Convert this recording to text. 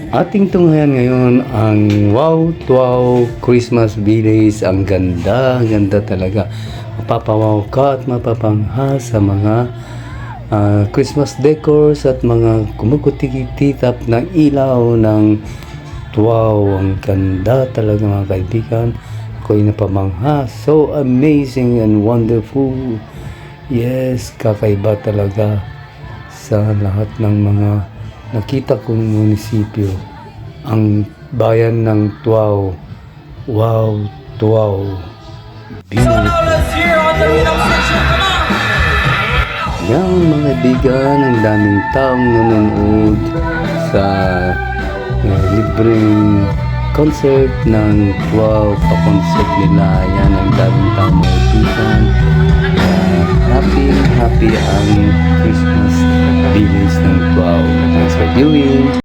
Ating tunghayan ngayon ang Wow Wow Christmas Village. Ang ganda, ganda talaga. Mapapawaw ka at mapapangha sa mga Christmas decors at mga kumukutikitap ng ilaw ng wow. Ang ganda talaga mga kaibigan. Ako'y napamangha. So amazing and wonderful. Yes, kakaiba talaga sa lahat ng mga nakita kong munisipyo. Ang bayan ng Tuaw. Wow, Tuaw. Beautiful. Yan mga bigan, ang daming taong nanonood sa libreng concert ng Tuaw. Pa-concert nila. Yan ang daming taong mga bigan. Happy ang Christmas Village ng Tuaw. Thanks for viewing.